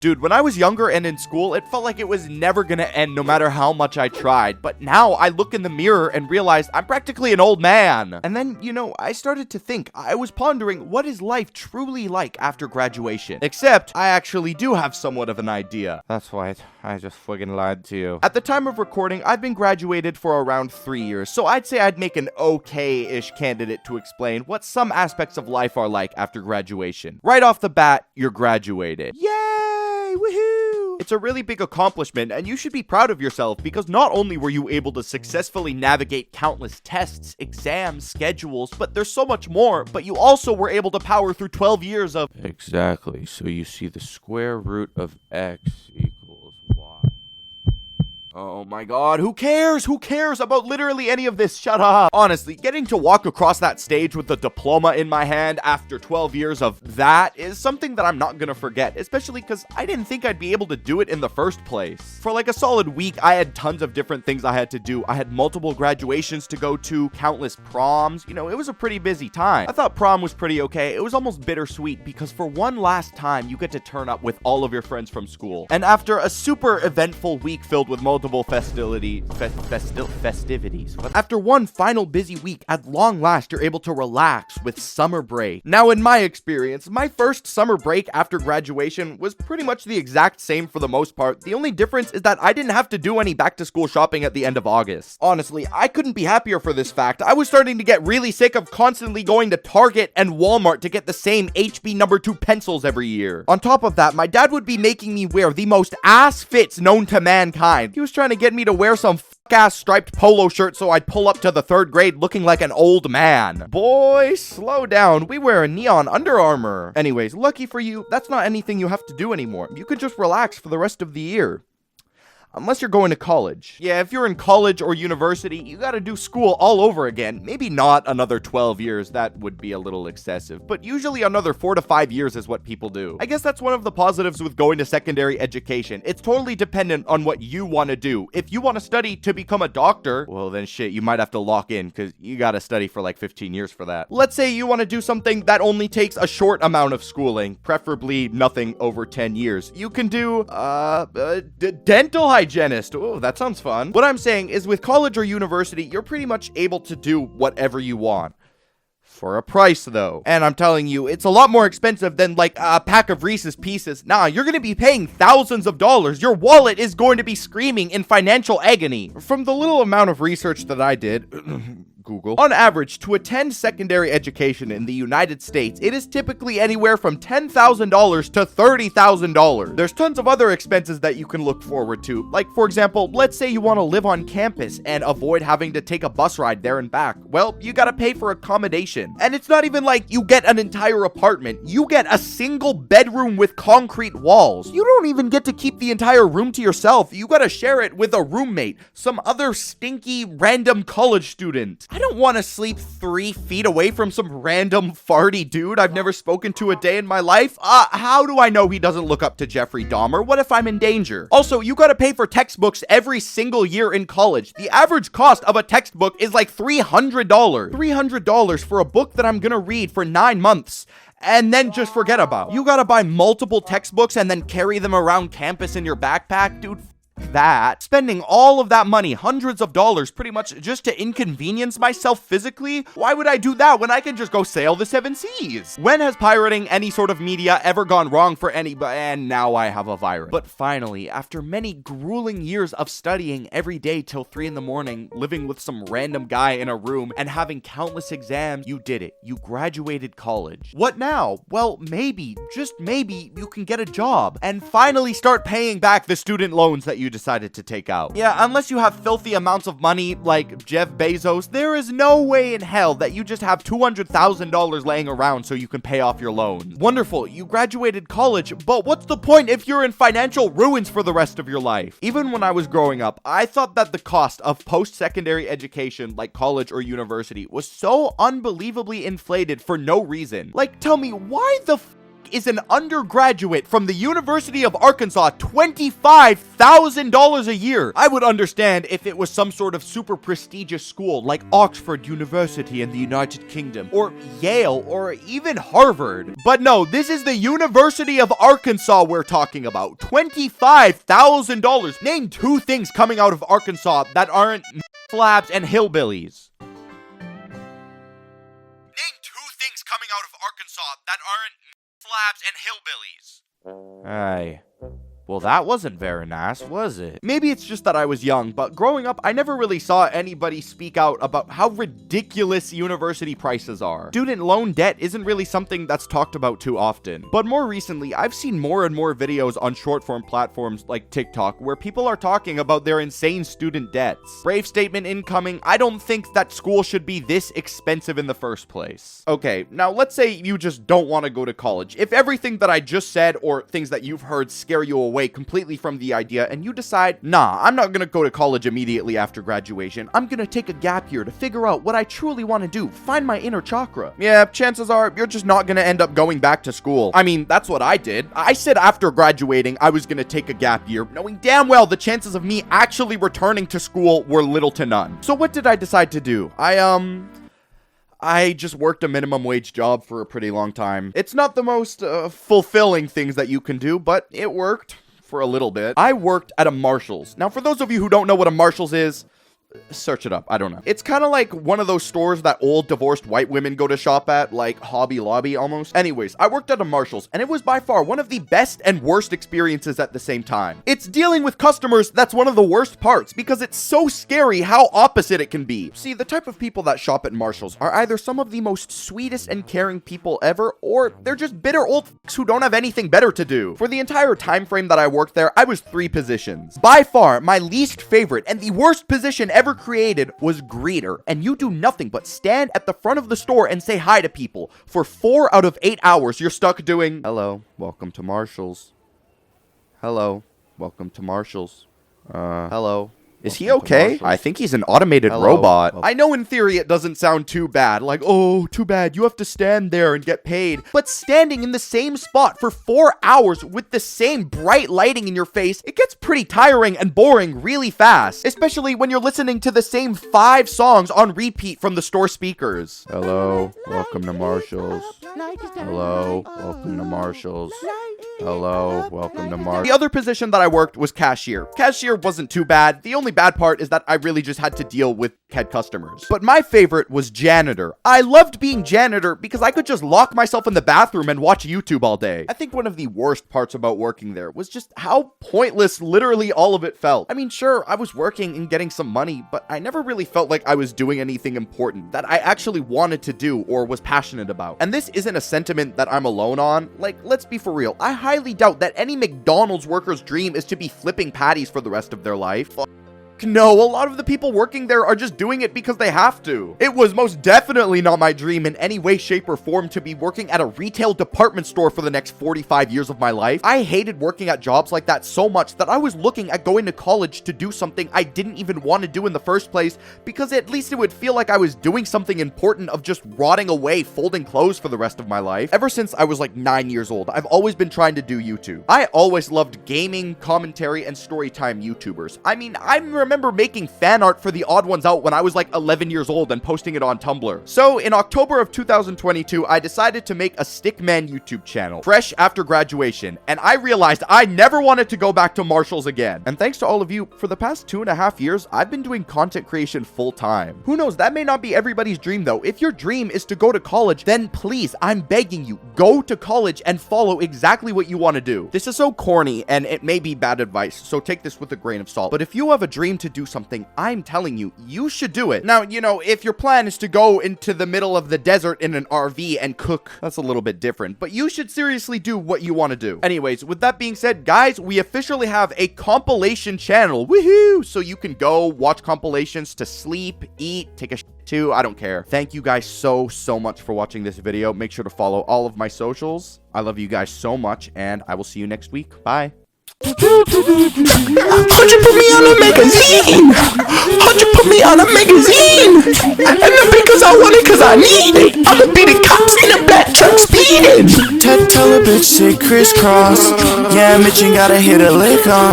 Dude, when I was younger and in school, it felt like it was never gonna end no matter how much I tried. But now I look in the mirror and realize I'm practically an old man. And then, I started to think. I was pondering, what is life truly like after graduation? Except, I actually do have somewhat of an idea. That's why I just friggin' lied to you. At the time of recording, I've been graduated for around 3 years, so I'd say I'd make an okay-ish candidate to explain what some aspects of life are like after graduation. Right off the bat, you're graduated. Yay! Woohoo! It's a really big accomplishment, and you should be proud of yourself because not only were you able to successfully navigate countless tests, exams, schedules, but there's so much more, but you also were able to power through 12 years of... Exactly, so you see the square root of x equals y. Oh my god, who cares? Who cares about literally any of this? Shut up. Honestly, getting to walk across that stage with a diploma in my hand after 12 years of that is something that I'm not gonna forget, especially because I didn't think I'd be able to do it in the first place. For like a solid week, I had tons of different things I had to do. I had multiple graduations to go to, countless proms. It was a pretty busy time. I thought prom was pretty okay. It was almost bittersweet because for one last time, you get to turn up with all of your friends from school. And after a super eventful week filled with multiple festivities. But after one final busy week, at long last, you're able to relax with summer break. Now, in my experience, my first summer break after graduation was pretty much the exact same for the most part. The only difference is that I didn't have to do any back-to-school shopping at the end of August. Honestly, I couldn't be happier for this fact. I was starting to get really sick of constantly going to Target and Walmart to get the same HB number 2 pencils every year. On top of that, my dad would be making me wear the most ass fits known to mankind. He was trying to get me to wear some ass striped polo shirt so I'd pull up to the 3rd grade looking like an old man. Boy, slow down. We wear a neon Under Armour. Anyways, lucky for you, that's not anything you have to do anymore. You could just relax for the rest of the year. Unless you're going to college. Yeah, if you're in college or university, you gotta do school all over again. Maybe not another 12 years, that would be a little excessive, but usually another 4 to 5 years is what people do. I guess that's one of the positives with going to secondary education. It's totally dependent on what you want to do. If you want to study to become a doctor, well then shit, you might have to lock in because you gotta study for like 15 years for that. Let's say you want to do something that only takes a short amount of schooling, preferably nothing over 10 years. You can do, dental hygienist. Oh, that sounds fun. What I'm saying is with college or university, you're pretty much able to do whatever you want. For a price, though. And I'm telling you, it's a lot more expensive than like a pack of Reese's Pieces. Nah, you're gonna be paying thousands of dollars. Your wallet is going to be screaming in financial agony. From the little amount of research that I did, Google. On average, to attend secondary education in the United States, it is typically anywhere from $10,000 to $30,000. There's tons of other expenses that you can look forward to. Like, for example, let's say you want to live on campus and avoid having to take a bus ride there and back. Well, you gotta pay for accommodation. And it's not even like you get an entire apartment. You get a single bedroom with concrete walls. You don't even get to keep the entire room to yourself. You gotta share it with a roommate, some other stinky random college student. I don't want to sleep 3 feet away from some random farty dude I've never spoken to a day in my life. How do I know he doesn't look up to Jeffrey Dahmer? What if I'm in danger? Also, you gotta pay for textbooks every single year in college. The average cost of a textbook is like $300. $300 for a book that I'm gonna read for 9 months. And then just forget about. You gotta buy multiple textbooks and then carry them around campus in your backpack, dude. That spending all of that money, hundreds of dollars, pretty much just to inconvenience myself physically. Why would I do that when I can just go sail the 7 seas? When has pirating any sort of media ever gone wrong for anybody? And now I have a virus. But finally, after many grueling years of studying every day till 3 in the morning, living with some random guy in a room and having countless exams, you did it. You graduated college. What now? Well, maybe, just maybe, you can get a job and finally start paying back the student loans that you decided to take out. Yeah, unless you have filthy amounts of money like Jeff Bezos, there is no way in hell that you just have $200,000 laying around so you can pay off your loans. Wonderful, you graduated college, but what's the point if you're in financial ruins for the rest of your life? Even when I was growing up, I thought that the cost of post-secondary education like college or university was so unbelievably inflated for no reason. Like, tell me, why the is an undergraduate from the University of Arkansas $25,000 a year. I would understand if it was some sort of super prestigious school like Oxford University in the United Kingdom, or Yale, or even Harvard. But no, this is the University of Arkansas we're talking about. $25,000. Name 2 things coming out of Arkansas that aren't flabs and hillbillies. Name 2 things coming out of Arkansas that aren't flabs and hillbillies. Aye. Well, that wasn't very nice, was it? Maybe it's just that I was young, but growing up, I never really saw anybody speak out about how ridiculous university prices are. Student loan debt isn't really something that's talked about too often. But more recently, I've seen more and more videos on short-form platforms like TikTok where people are talking about their insane student debts. Brave statement incoming, I don't think that school should be this expensive in the first place. Okay, now let's say you just don't want to go to college. If everything that I just said or things that you've heard scare you away completely from the idea and you decide, nah, I'm not gonna go to college immediately after graduation. I'm gonna take a gap year to figure out what I truly want to do, find my inner chakra. Yeah, chances are you're just not gonna end up going back to school. I mean, that's what I did. I said after graduating, I was gonna take a gap year, knowing damn well the chances of me actually returning to school were little to none. So what did I decide to do? I just worked a minimum wage job for a pretty long time. It's not the most fulfilling things that you can do, but it worked for a little bit. I worked at a Marshall's. Now, for those of you who don't know what a Marshall's is, search it up. I don't know. It's kind of like one of those stores that old divorced white women go to shop at, like Hobby Lobby almost. Anyways, I worked at a Marshall's, and it was by far one of the best and worst experiences at the same time. It's dealing with customers that's one of the worst parts, because it's so scary how opposite it can be. See, the type of people that shop at Marshall's are either some of the most sweetest and caring people ever, or they're just bitter old f***s who don't have anything better to do. For the entire time frame that I worked there, I was 3 positions. By far, my least favorite and the worst position ever created was greeter, and you do nothing but stand at the front of the store and say hi to people. For 4 out of 8 hours, you're stuck doing, hello, welcome to Marshall's. Hello, welcome to Marshall's. Hello. Is he okay? I think he's an automated robot. I know in theory it doesn't sound too bad. Like, oh, too bad. You have to stand there and get paid. But standing in the same spot for 4 hours with the same bright lighting in your face, it gets pretty tiring and boring really fast. Especially when you're listening to the same 5 songs on repeat from the store speakers. Hello, welcome to Marshall's. Hello, welcome to Marshall's. Hello, welcome to Marshall's. The other position that I worked was cashier. Cashier wasn't too bad. The only bad part is that I really just had to deal with head customers. But my favorite was janitor. I loved being janitor because I could just lock myself in the bathroom and watch YouTube all day. I think one of the worst parts about working there was just how pointless literally all of it felt. I mean, sure, I was working and getting some money, but I never really felt like I was doing anything important that I actually wanted to do or was passionate about. And this isn't a sentiment that I'm alone on. Like, let's be for real. I highly doubt that any McDonald's worker's dream is to be flipping patties for the rest of their life. No, a lot of the people working there are just doing it because they have to. It was most definitely not my dream in any way, shape, or form to be working at a retail department store for the next 45 years of my life. I hated working at jobs like that so much that I was looking at going to college to do something I didn't even want to do in the first place, because at least it would feel like I was doing something important of just rotting away folding clothes for the rest of my life. Ever since I was like 9 years old, I've always been trying to do YouTube. I always loved gaming, commentary, and storytime YouTubers. I mean, I remember making fan art for the Odd Ones Out when I was like 11 years old and posting it on Tumblr. So in October of 2022, I decided to make a Stickman YouTube channel, fresh after graduation, and I realized I never wanted to go back to Marshall's again. And thanks to all of you, for the past 2.5 years, I've been doing content creation full time. Who knows, that may not be everybody's dream though. If your dream is to go to college, then please, I'm begging you, go to college and follow exactly what you want to do. This is so corny and it may be bad advice, so take this with a grain of salt. But if you have a dream to do something, I'm telling you, you should do it. Now, you know, if your plan is to go into the middle of the desert in an RV and cook, that's a little bit different, but you should seriously do what you want to do. Anyways, with that being said, guys, we officially have a compilation channel. Woohoo! So you can go watch compilations to sleep, eat, take a shit too. I don't care. Thank you guys so much for watching this video. Make sure to follow all of my socials. I love you guys so much, and I will see you next week. Bye. How'd you put me on a magazine? How'd you put me on a magazine? And not because I want it, cause I need it. I'ma be the cops in a black truck speeding. Tell a bitch sit crisscross. Yeah, Mitchin gotta hit a lick on.